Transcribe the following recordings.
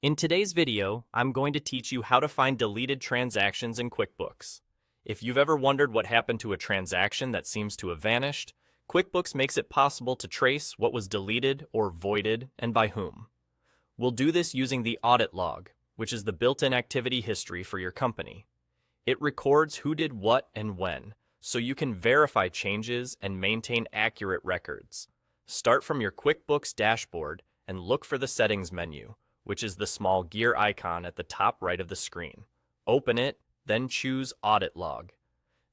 In today's video, I'm going to teach you how to find deleted transactions in QuickBooks. If you've ever wondered what happened to a transaction that seems to have vanished, QuickBooks makes it possible to trace what was deleted or voided and by whom. We'll do this using the audit log, which is the built-in activity history for your company. It records who did what and when, so you can verify changes and maintain accurate records. Start from your QuickBooks dashboard and look for the Settings menu, which is the small gear icon at the top right of the screen. Open it, then choose Audit Log.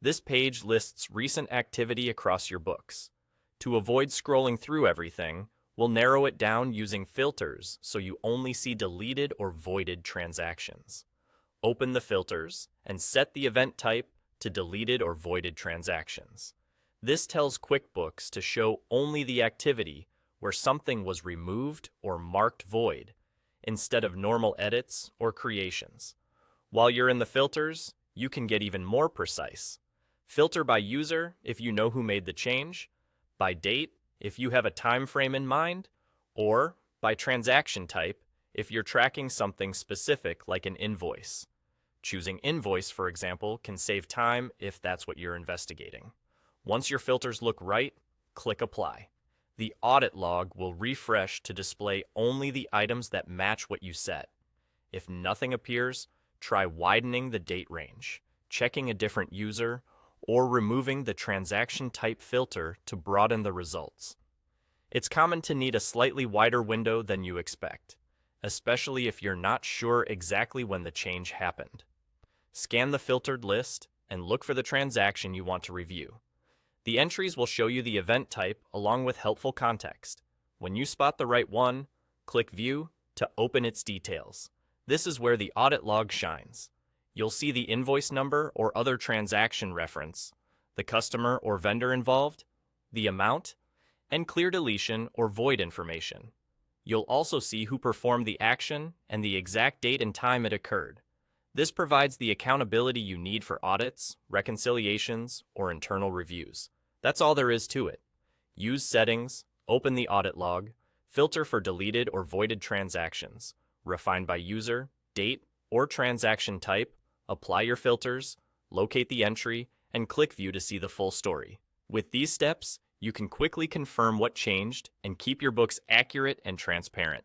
This page lists recent activity across your books. To avoid scrolling through everything, we'll narrow it down using filters so you only see deleted or voided transactions. Open the filters and set the event type to deleted or voided transactions. This tells QuickBooks to show only the activity where something was removed or marked void, instead of normal edits or creations. While you're in the filters, you can get even more precise. Filter by user if you know who made the change, by date if you have a time frame in mind, or by transaction type if you're tracking something specific like an invoice. Choosing invoice, for example, can save time if that's what you're investigating. Once your filters look right, click Apply. The audit log will refresh to display only the items that match what you set. If nothing appears, try widening the date range, checking a different user, or removing the transaction type filter to broaden the results. It's common to need a slightly wider window than you expect, especially if you're not sure exactly when the change happened. Scan the filtered list and look for the transaction you want to review. The entries will show you the event type along with helpful context. When you spot the right one, click View to open its details. This is where the audit log shines. You'll see the invoice number or other transaction reference, the customer or vendor involved, the amount, and clear deletion or void information. You'll also see who performed the action and the exact date and time it occurred. This provides the accountability you need for audits, reconciliations, or internal reviews. That's all there is to it. Use Settings, open the audit log, filter for deleted or voided transactions, refine by user, date, or transaction type, apply your filters, locate the entry, and click View to see the full story. With these steps, you can quickly confirm what changed and keep your books accurate and transparent.